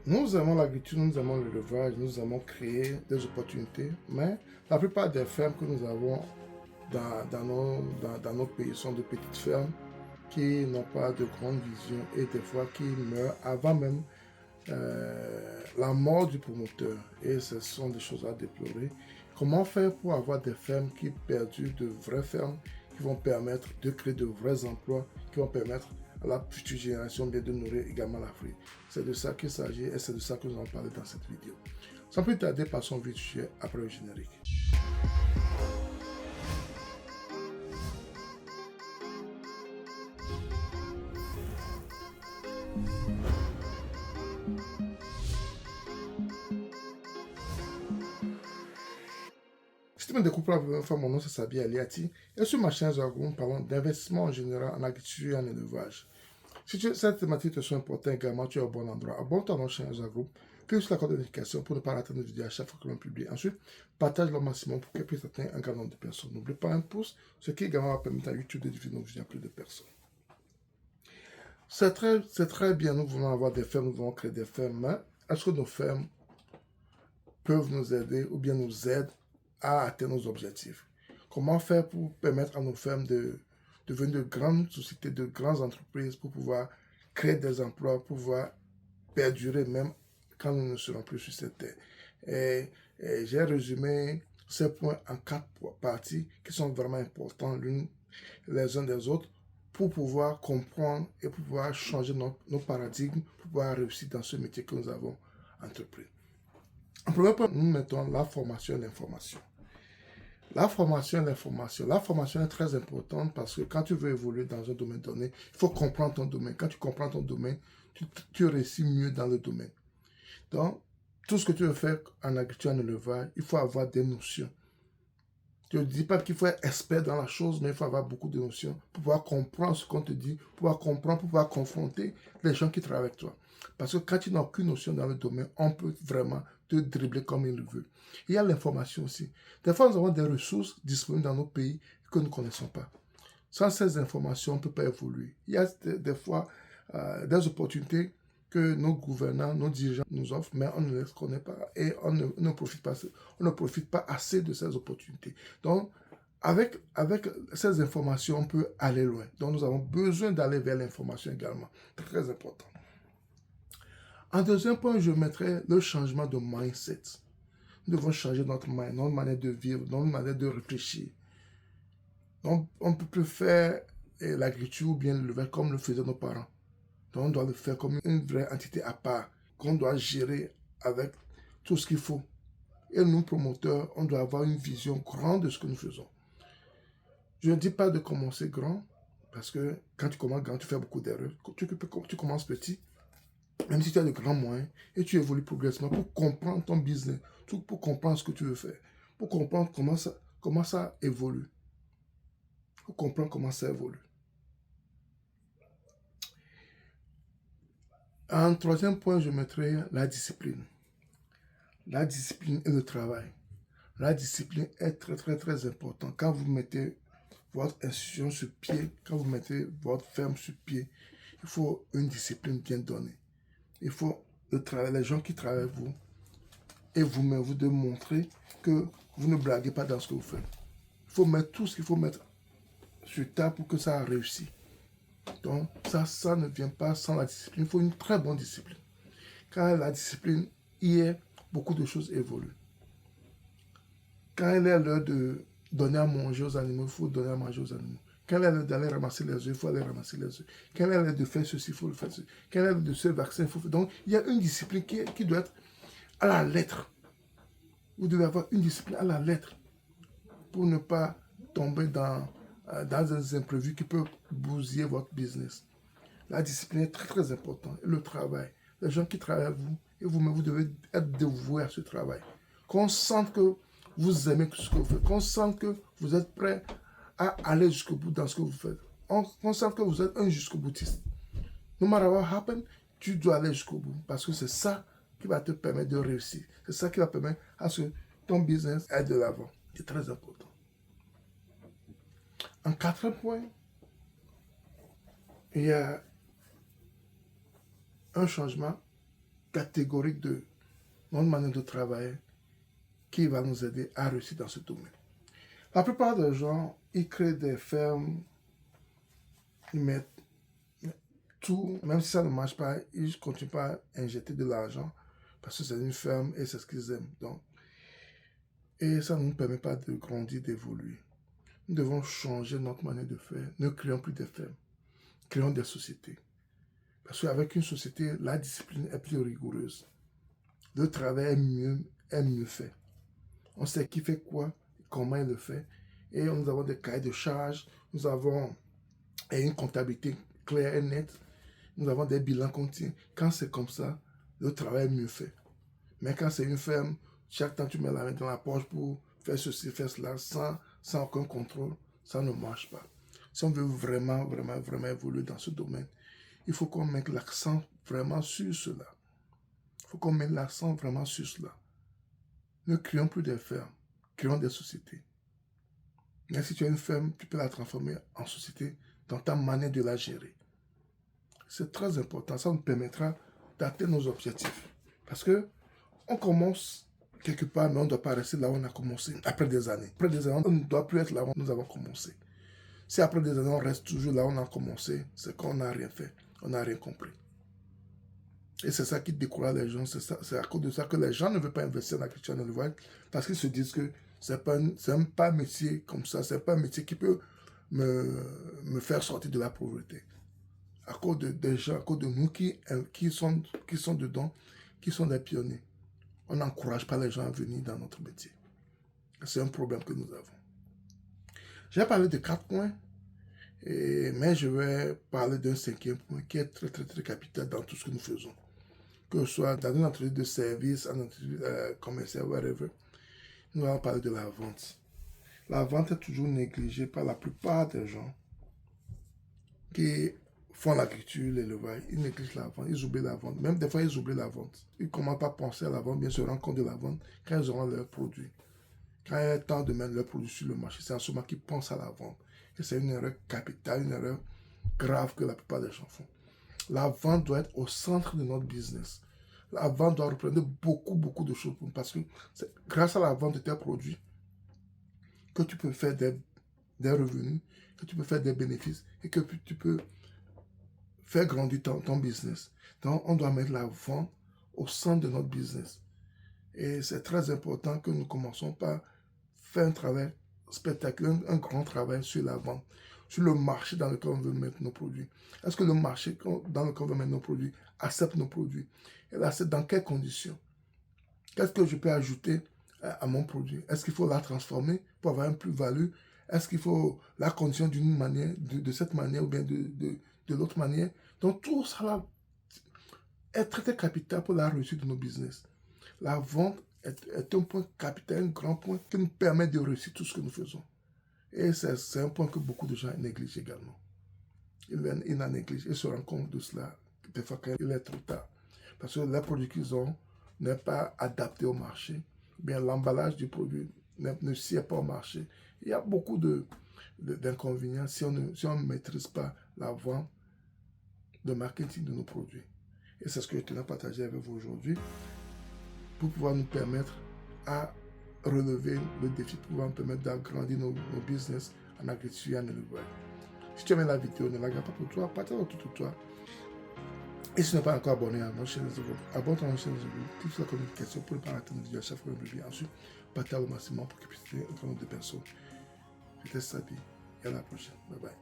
Nous aimons l'agriculture, nous aimons l'élevage, nous aimons créer des opportunités, mais la plupart des fermes que nous avons dans nos pays sont de petites fermes qui n'ont pas de grande vision et des fois qui meurent avant même la mort du promoteur. Et ce sont des choses à déplorer. Comment faire pour avoir des fermes qui perdurent, de vraies fermes qui vont permettre de créer de vrais emplois, qui vont permettre à la future génération de nourrir également l'Afrique. C'est de ça qu'il s'agit et c'est de ça que nous allons parler dans cette vidéo. Sans plus tarder, passons vite sujet après le générique. Si tu me découvres pour la première fois, mon nom c'est Sabi Aliati et sur ma chaîne Zagou, nous parlons d'investissement en général en agriculture et en élevage. Si cette thématique te sont importante également, tu es au bon endroit. Abonne-toi à notre chaîne Zagou, clique sur la cloche de notification pour ne pas rater nos vidéos à chaque fois que l'on publie. Ensuite, partage-le au maximum pour qu'elle puisse atteindre un grand nombre de personnes. N'oublie pas un pouce, ce qui également va permettre à YouTube de diffuser nos vidéos à plus de personnes. C'est très bien, nous voulons avoir des fermes, nous voulons créer des fermes, mais est-ce que nos fermes peuvent nous aider ou bien nous aident à atteindre nos objectifs? Comment faire pour permettre à nos fermes de devenir de grandes sociétés, de grandes entreprises pour pouvoir créer des emplois, pour pouvoir perdurer même quand nous ne serons plus sur cette terre. Et j'ai résumé ces points en 4 parties qui sont vraiment importants l'une les uns des autres pour pouvoir comprendre et pour pouvoir changer nos paradigmes, pour pouvoir réussir dans ce métier que nous avons entrepris. En premier point, nous mettons la formation et l'information. La formation et l'information. La formation est très importante parce que quand tu veux évoluer dans un domaine donné, il faut comprendre ton domaine. Quand tu comprends ton domaine, tu réussis mieux dans le domaine. Donc, tout ce que tu veux faire en agriculture, en élevage, il faut avoir des notions. Je ne dis pas qu'il faut être expert dans la chose, mais il faut avoir beaucoup de notions pour pouvoir comprendre ce qu'on te dit, pour pouvoir comprendre, pour pouvoir confronter les gens qui travaillent avec toi. Parce que quand tu n'as aucune notion dans le domaine, on peut vraiment te dribbler comme il le veut. Il y a l'information aussi. Des fois, nous avons des ressources disponibles dans nos pays que nous ne connaissons pas. Sans ces informations, on ne peut pas évoluer. Il y a des fois des opportunités que nos gouvernants, nos dirigeants nous offrent, mais on ne les connaît pas et on ne profite pas assez de ces opportunités. Donc, avec ces informations, on peut aller loin. Donc, nous avons besoin d'aller vers l'information également. Très important. En deuxième point, je mettrai le changement de mindset. Nous devons changer notre mind, notre manière de vivre, notre manière de réfléchir. Donc, on ne peut plus faire l'agriculture ou bien l'élevage comme le faisaient nos parents. Donc, on doit le faire comme une vraie entité à part, qu'on doit gérer avec tout ce qu'il faut. Et nous, promoteurs, on doit avoir une vision grande de ce que nous faisons. Je ne dis pas de commencer grand, parce que quand tu commences grand, tu fais beaucoup d'erreurs. Tu commences petit, même si tu as de grands moyens, et tu évolues progressivement pour comprendre ton business, pour comprendre ce que tu veux faire, pour comprendre comment ça évolue. Pour comprendre comment ça évolue. En troisième point, je mettrai la discipline. La discipline et le travail. La discipline est très important. Quand vous mettez votre institution sur pied, quand vous mettez votre ferme sur pied, il faut une discipline bien donnée. Il faut les gens qui travaillent avec vous et vous-même, vous devez montrer que vous ne blaguez pas dans ce que vous faites. Il faut mettre tout ce qu'il faut mettre sur table pour que ça réussisse. Donc, ça ne vient pas sans la discipline. Il faut une très bonne discipline. Quand la discipline y est, beaucoup de choses évoluent. Quand il est l'heure de donner à manger aux animaux, il faut donner à manger aux animaux. Quand il est l'heure d'aller ramasser les œufs, il faut aller ramasser les œufs. Quand il est l'heure de faire ceci, il faut le faire ceci. Quand il est l'heure de se vacciner, il faut faire. Donc, il y a une discipline qui doit être à la lettre. Vous devez avoir une discipline à la lettre pour ne pas tomber dans des imprévus qui peuvent bousiller votre business. La discipline est très importante. Et le travail. Les gens qui travaillent avec vous, et vous-même, vous devez être dévoué à ce travail. Qu'on sente que vous aimez ce que vous faites. Qu'on sente que vous êtes prêt à aller jusqu'au bout dans ce que vous faites. Qu'on sente que vous êtes un jusqu'au boutiste. No matter what happen, tu dois aller jusqu'au bout. Parce que c'est ça qui va te permettre de réussir. C'est ça qui va permettre à ce que ton business aille de l'avant. C'est très important. En quatrième point, il y a un changement catégorique de notre manière de travailler qui va nous aider à réussir dans ce domaine. La plupart des gens, ils créent des fermes, ils mettent tout, même si ça ne marche pas, ils ne continuent pas à injecter de l'argent parce que c'est une ferme et c'est ce qu'ils aiment. Donc, et ça ne nous permet pas de grandir, d'évoluer. Nous devons changer notre manière de faire. Ne créons plus de fermes, créons des sociétés. Parce qu'avec une société, la discipline est plus rigoureuse. Le travail est mieux fait. On sait qui fait quoi, comment il le fait. Et nous avons des cahiers de charges, nous avons une comptabilité claire et nette, nous avons des bilans continus. Quand c'est comme ça, le travail est mieux fait. Mais quand c'est une ferme, chaque temps tu mets la main dans la poche pour faire ceci, faire cela, sans aucun contrôle, ça ne marche pas. Si on veut vraiment évoluer dans ce domaine, il faut qu'on mette l'accent vraiment sur cela. Il faut qu'on mette l'accent vraiment sur cela. Ne créons plus des fermes, créons des sociétés. Mais si tu as une ferme, tu peux la transformer en société dans ta manière de la gérer. C'est très important, ça nous permettra d'atteindre nos objectifs. Parce que on commence quelque part, mais on ne doit pas rester là où on a commencé, après des années. Après des années, on ne doit plus être là où nous avons commencé. Si après des années, on reste toujours là où on a commencé, c'est qu'on n'a rien fait, on n'a rien compris. Et c'est ça qui décourage les gens, c'est à cause de ça que les gens ne veulent pas investir dans l'agriculture en élevage, parce qu'ils se disent que c'est pas un métier comme ça, c'est pas un métier qui peut me faire sortir de la pauvreté. À cause des gens, à cause de nous qui sont dedans, qui sont des pionniers. On n'encourage pas les gens à venir dans notre métier. C'est un problème que nous avons. J'ai parlé de 4 points, mais je vais parler d'un 5e point qui est très capital dans tout ce que nous faisons. Que ce soit dans une entreprise de service, une entreprise commerciale, whatever. Nous allons parler de la vente. La vente est toujours négligée par la plupart des gens qui font l'agriculture, l'élevage. Ils négligent la vente, ils oublient la vente. Même des fois, ils oublient la vente. Ils ne commencent pas à penser à la vente, bien se rendre compte de la vente quand ils auront leurs produits. Quand il y a le temps de mettre leurs produits sur le marché, c'est en ce moment qu'ils pensent à la vente. Et c'est une erreur capitale, une erreur grave que la plupart des gens font. La vente doit être au centre de notre business. La vente doit représenter beaucoup de choses pour nous parce que c'est grâce à la vente de tes produits que tu peux faire des revenus, que tu peux faire des bénéfices et que tu peux faire grandir ton business. Donc, on doit mettre la vente au centre de notre business. Et c'est très important que nous commençons par faire un travail spectaculaire, un grand travail sur la vente, sur le marché dans lequel on veut mettre nos produits. Est-ce que le marché dans lequel on veut mettre nos produits accepte nos produits? Et là, c'est dans quelles conditions? Qu'est-ce que je peux ajouter à mon produit? Est-ce qu'il faut la transformer pour avoir une plus-value? Est-ce qu'il faut la condition d'une manière, de cette manière ou bien de l'autre manière? Donc, tout ça est très capital pour la réussite de nos business. La vente est un point capital, un grand point qui nous permet de réussir tout ce que nous faisons. Et c'est un point que beaucoup de gens négligent également. Ils en négligent, ils se rendent compte de cela des fois quand il est trop tard. Parce que les produits qu'ils ont n'est pas adapté au marché. Bien, l'emballage du produit ne sied pas au marché. Il y a beaucoup d'inconvénients si on ne maîtrise pas la vente, le marketing de nos produits. Et c'est ce que je tenais à partager avec vous aujourd'hui pour pouvoir nous permettre à relever le défi, pour pouvoir nous permettre d'agrandir nos business en agriculture et en élevage. Si tu aimes la vidéo, ne la garde pas pour toi, partage autour de toi. Et si tu n'es pas encore abonné à ma chaîne, abonne-toi à ma chaîne, clique sur la communication pour ne pas rater nos vidéos à chaque fois que je publie. Ensuite, partage au maximum pour que puisse aider un grand nombre de personnes. Je te salue et à la prochaine. Bye bye.